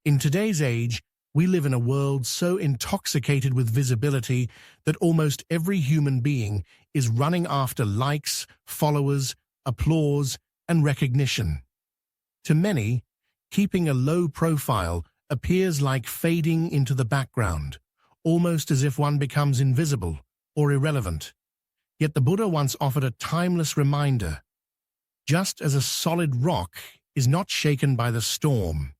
In today's age, we live in a world so intoxicated with visibility that almost every human being is running after likes, followers, applause, and recognition. To many, keeping a low profile appears like fading into the background, almost as if one becomes invisible or irrelevant. Yet the Buddha once offered a timeless reminder: just as a solid rock is not shaken by the storm,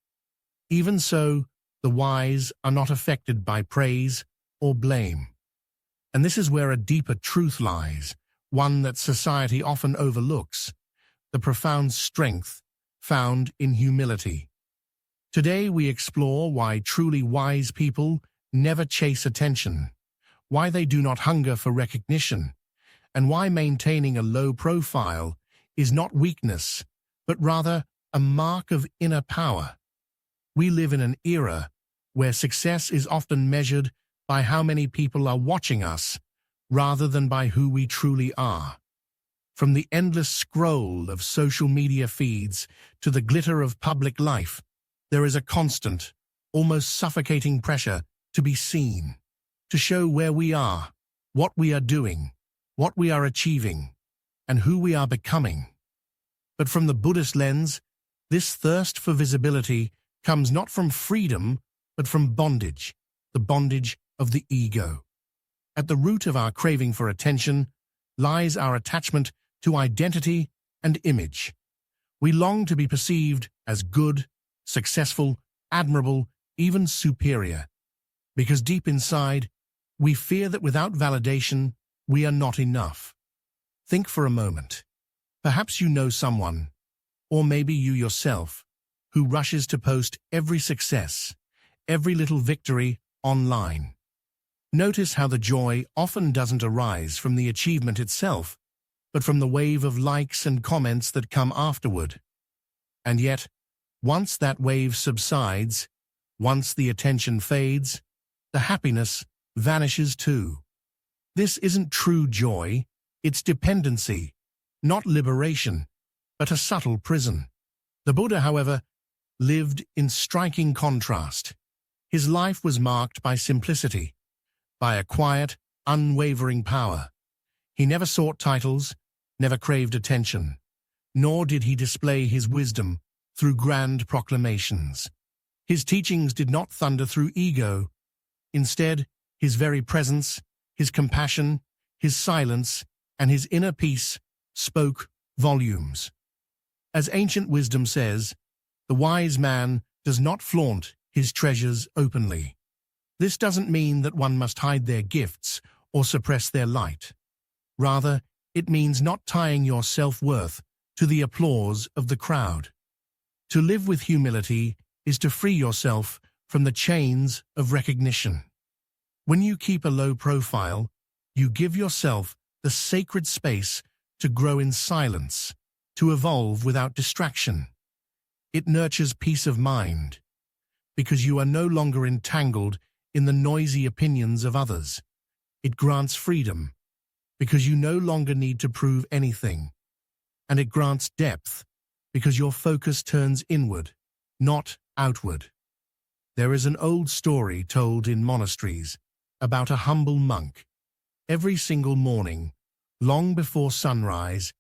even so, the wise are not affected by praise or blame. And this is where a deeper truth lies, one that society often overlooks: the profound strength found in humility. Today we explore why truly wise people never chase attention, why they do not hunger for recognition, and why maintaining a low profile is not weakness, but rather a mark of inner power. We live in an era where success is often measured by how many people are watching us, rather than by who we truly are. From the endless scroll of social media feeds to the glitter of public life, there is a constant, almost suffocating pressure to be seen, to show where we are, what we are doing, what we are achieving, and who we are becoming. But from the Buddhist lens, this thirst for visibility comes not from freedom, but from bondage, the bondage of the ego. At the root of our craving for attention lies our attachment to identity and image. We long to be perceived as good, successful, admirable, even superior, because deep inside, we fear that without validation, we are not enough. Think for a moment. Perhaps you know someone, or maybe you yourself, who rushes to post every success, every little victory online. Notice how the joy often doesn't arise from the achievement itself, but from the wave of likes and comments that come afterward. And yet, once that wave subsides, once the attention fades, the happiness vanishes too. This isn't true joy, it's dependency, not liberation, but a subtle prison. The Buddha, however, lived in striking contrast. His life was marked by simplicity, by a quiet, unwavering power. He never sought titles, never craved attention, nor did he display his wisdom through grand proclamations. His teachings did not thunder through ego. Instead, his very presence, his compassion, his silence, and his inner peace spoke volumes. As ancient wisdom says, the wise man does not flaunt his treasures openly. This doesn't mean that one must hide their gifts or suppress their light. Rather, it means not tying your self-worth to the applause of the crowd. To live with humility is to free yourself from the chains of recognition. When you keep a low profile, you give yourself the sacred space to grow in silence, to evolve without distraction. It nurtures peace of mind, because you are no longer entangled in the noisy opinions of others. It grants freedom, because you no longer need to prove anything. And it grants depth, because your focus turns inward, not outward. There is an old story told in monasteries about a humble monk. Every single morning, long before sunrise,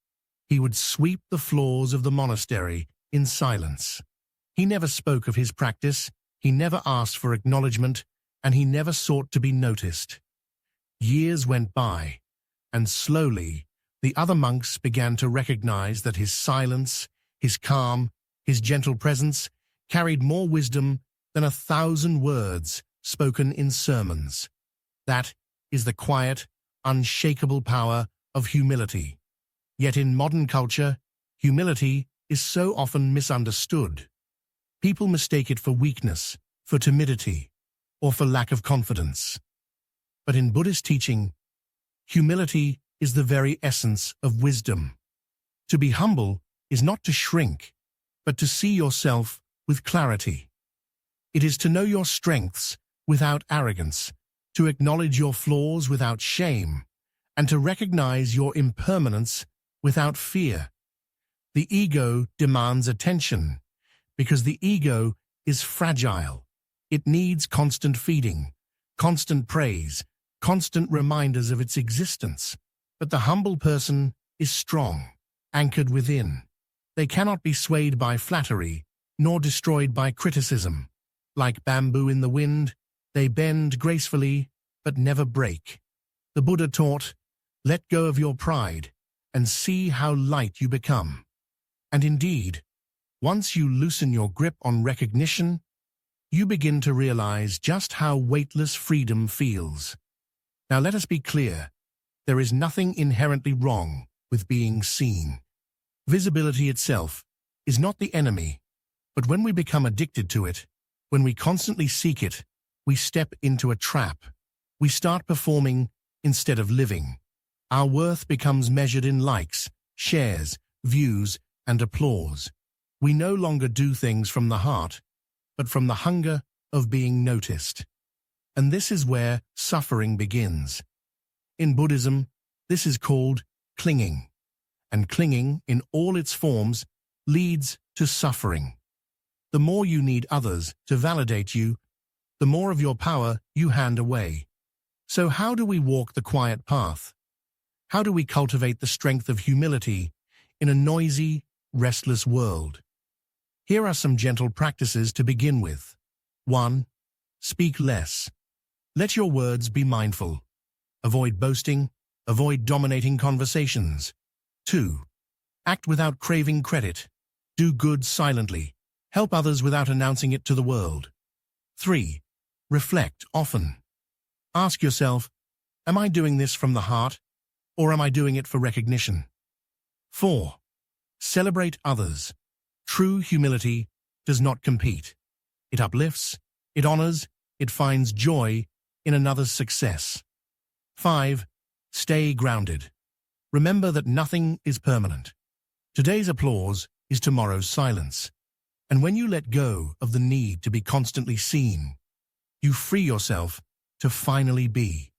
he would sweep the floors of the monastery in silence. He never spoke of his practice, he never asked for acknowledgement, and he never sought to be noticed. Years went by, and slowly the other monks began to recognize that his silence, his calm, his gentle presence carried more wisdom than 1,000 words spoken in sermons. That is the quiet, unshakable power of humility. Yet in modern culture, humility is so often misunderstood. People mistake it for weakness, for timidity, or for lack of confidence. But in Buddhist teaching, humility is the very essence of wisdom. To be humble is not to shrink, but to see yourself with clarity. It is to know your strengths without arrogance, to acknowledge your flaws without shame, and to recognize your impermanence without fear. The ego demands attention, because the ego is fragile. It needs constant feeding, constant praise, constant reminders of its existence. But the humble person is strong, anchored within. They cannot be swayed by flattery, nor destroyed by criticism. Like bamboo in the wind, they bend gracefully, but never break. The Buddha taught, "Let go of your pride, and see how light you become." And indeed, once you loosen your grip on recognition, you begin to realize just how weightless freedom feels. Now let us be clear, there is nothing inherently wrong with being seen. Visibility itself is not the enemy, but when we become addicted to it, when we constantly seek it, we step into a trap. We start performing instead of living. Our worth becomes measured in likes, shares, views, and applause. We no longer do things from the heart, but from the hunger of being noticed. And this is where suffering begins. In Buddhism, this is called clinging. And clinging, in all its forms, leads to suffering. The more you need others to validate you, the more of your power you hand away. So how do we walk the quiet path? How do we cultivate the strength of humility in a noisy, restless world? Here are some gentle practices to begin with. 1. Speak less. Let your words be mindful. Avoid boasting. Avoid dominating conversations. 2. Act without craving credit. Do good silently. Help others without announcing it to the world. 3. Reflect often. Ask yourself, am I doing this from the heart, or am I doing it for recognition? 4. Celebrate others. True humility does not compete. It uplifts, it honors, it finds joy in another's success. 5. Stay grounded. Remember that nothing is permanent. Today's applause is tomorrow's silence. And when you let go of the need to be constantly seen, you free yourself to finally be.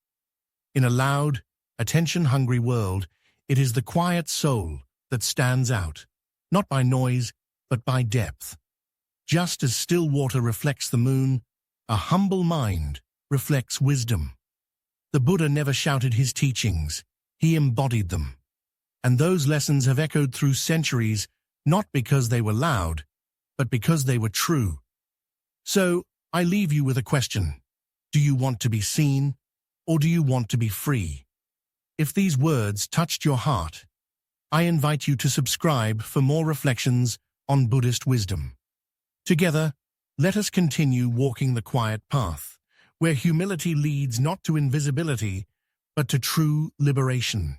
In a loud, attention-hungry world, it is the quiet soul that stands out, not by noise, but by depth. Just as still water reflects the moon, a humble mind reflects wisdom. The Buddha never shouted his teachings, he embodied them. And those lessons have echoed through centuries, not because they were loud, but because they were true. So, I leave you with a question. Do you want to be seen, or do you want to be free? If these words touched your heart, I invite you to subscribe for more reflections on Buddhist wisdom. Together, let us continue walking the quiet path, where humility leads not to invisibility, but to true liberation.